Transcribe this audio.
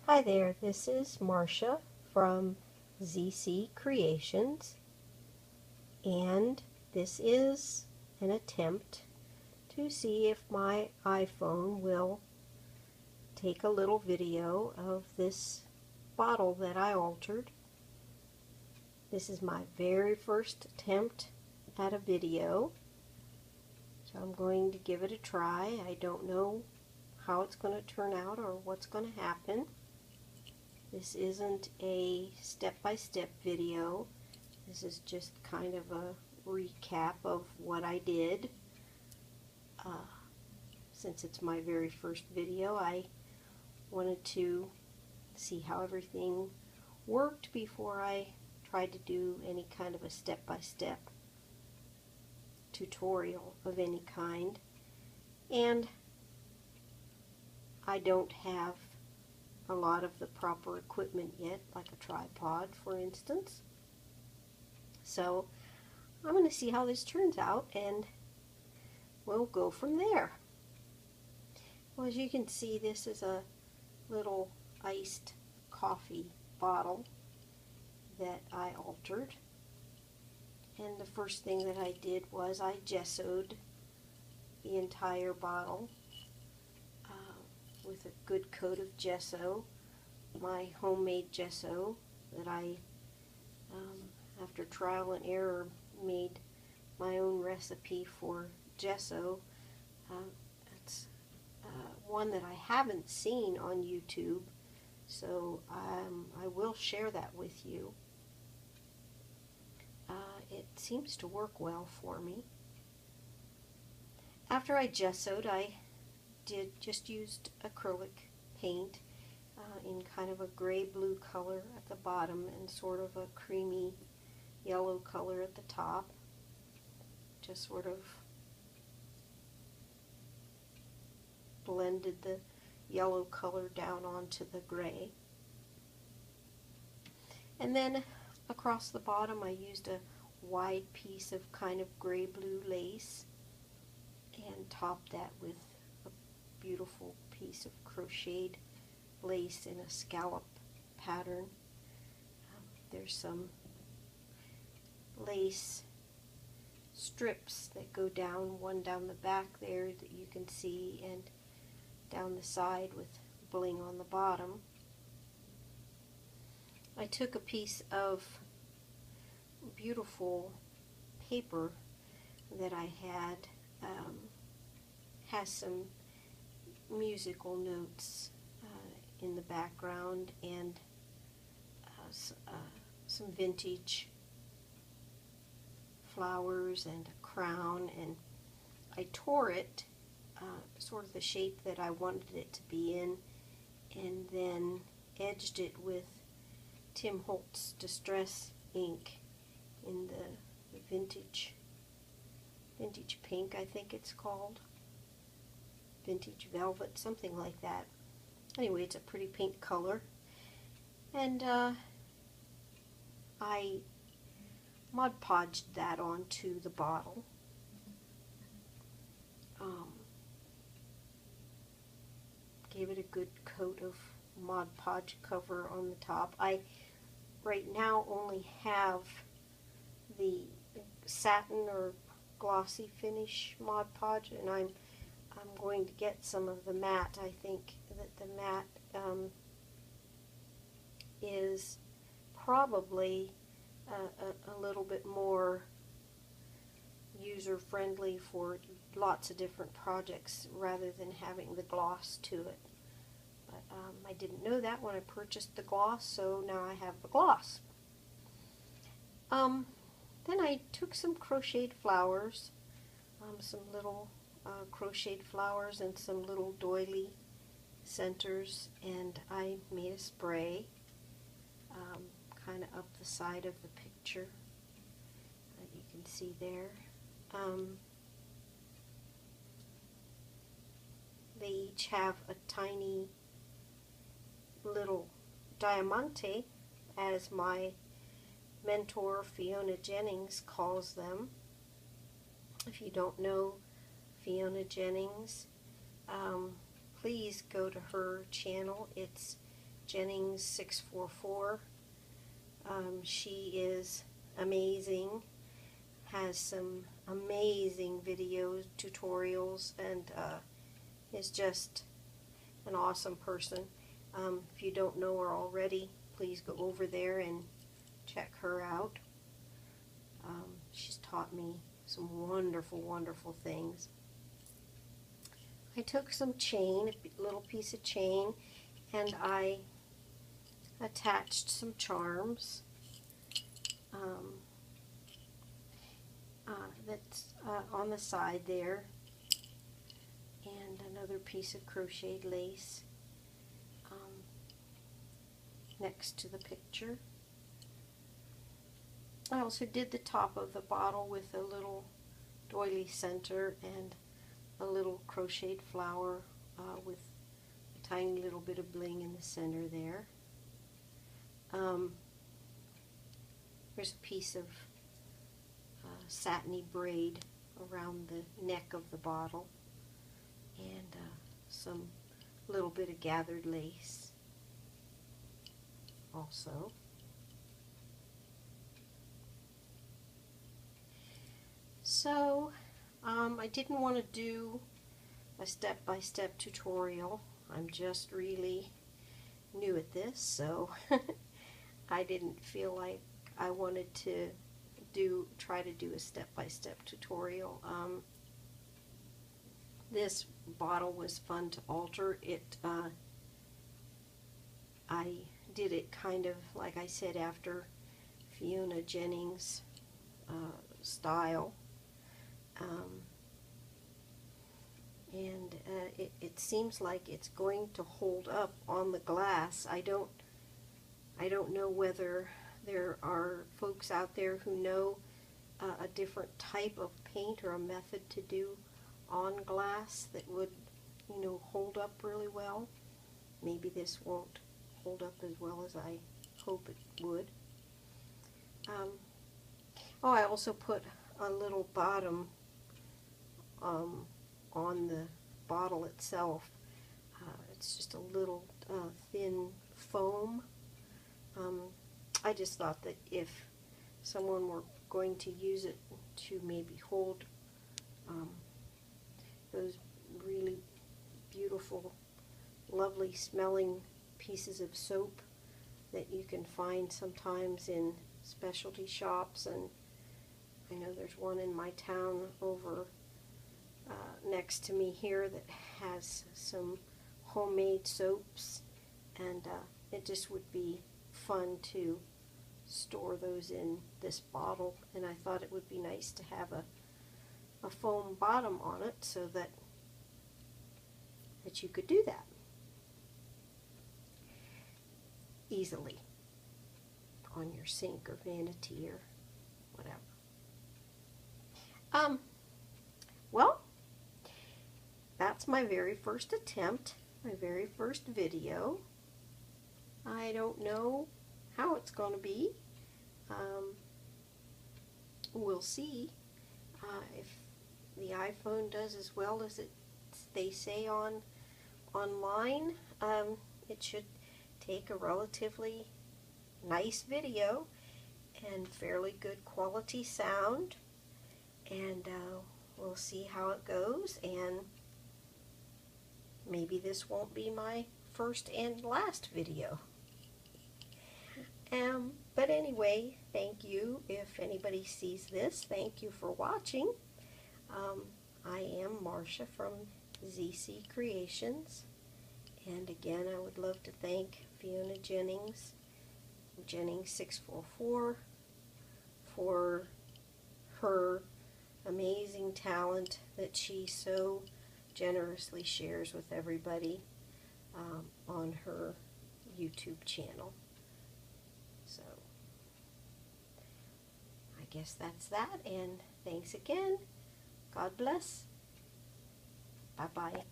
Hi there, this is Marcia from ZC Creations, and this is an attempt to see if my iPhone will take a little video of this bottle that I altered. This is my very first attempt at a video, so I'm going to give it a try. I don't know how it's going to turn out or what's going to happen. This isn't a step-by-step video. This is just kind of a recap of what I did. Since it's my very first video, I wanted to see how everything worked before I tried to do any kind of a step-by-step tutorial of any kind. And I don't have a lot of the proper equipment yet, like a tripod, for instance. So I'm going to see how this turns out, and we'll go from there. Well, as you can see, this is a little iced coffee bottle that I altered. And the first thing that I did was I gessoed the entire bottle with a good coat of gesso, my homemade gesso that I, after trial and error, made my own recipe for gesso. It's one that I haven't seen on YouTube, so I will share that with you. It seems to work well for me. After I gessoed, I just used acrylic paint in kind of a gray-blue color at the bottom and sort of a creamy yellow color at the top. Just sort of blended the yellow color down onto the gray. And then across the bottom I used a wide piece of kind of gray-blue lace and topped that with beautiful piece of crocheted lace in a scallop pattern. There's some lace strips that go down, one down the back there that you can see, and down the side with bling on the bottom. I took a piece of beautiful paper that I had, has some musical notes in the background, and some vintage flowers and a crown, and I tore it sort of the shape that I wanted it to be in, and then edged it with Tim Holtz Distress ink in the vintage pink, I think it's called. Vintage velvet, something like that. Anyway, it's a pretty pink color. And I Mod Podged that onto the bottle. Gave it a good coat of Mod Podge cover on the top. I right now only have the satin or glossy finish Mod Podge, and I'm going to get some of the matte. I think that the matte is probably a little bit more user-friendly for lots of different projects rather than having the gloss to it. But I didn't know that when I purchased the gloss, so now I have the gloss. Then I took some crocheted flowers, some little crocheted flowers and some little doily centers, and I made a spray kind of up the side of the picture that you can see there. They each have a tiny little diamante, as my mentor Fiona Jennings calls them. If you don't know Fiona Jennings, please go to her channel. It's Jennings 644. She is amazing, has some amazing videos, tutorials, and is just an awesome person. If you don't know her already, please go over there and check her out. She's taught me some wonderful, wonderful things. I took some chain, a little piece of chain, and I attached some charms. That's on the side there, and another piece of crocheted lace next to the picture. I also did the top of the bottle with a little doily center and a little crocheted flower with a tiny little bit of bling in the center there. There's a piece of satiny braid around the neck of the bottle, and some little bit of gathered lace also. So I didn't want to do a step-by-step tutorial. I'm just really new at this, so I didn't feel like I wanted to try to do a step-by-step tutorial. This bottle was fun to alter. I did it kind of, like I said, after Fiona Jennings' style. And it seems like it's going to hold up on the glass. I don't know whether there are folks out there who know a different type of paint or a method to do on glass that would, you know, hold up really well. Maybe this won't hold up as well as I hope it would. Oh, I also put a little bottom on the bottle itself. It's just a little thin foam. I just thought that if someone were going to use it to maybe hold those really beautiful, lovely smelling pieces of soap that you can find sometimes in specialty shops, and I know there's one in my town over next to me here that has some homemade soaps, and it just would be fun to store those in this bottle, and I thought it would be nice to have a foam bottom on it so that you could do that easily on your sink or vanity or whatever. Well, that's my very first attempt, my very first video. I don't know how it's going to be. We'll see if the iPhone does as well as they say online. It should take a relatively nice video and fairly good quality sound, and we'll see how it goes, and maybe this won't be my first and last video. But anyway, thank you. If anybody sees this, thank you for watching. I am Marcia from ZC Creations, and again I would love to thank Fiona Jennings 644 for her amazing talent that she so generously shares with everybody on her YouTube channel. So I guess that's that, and thanks again. God bless. Bye-bye.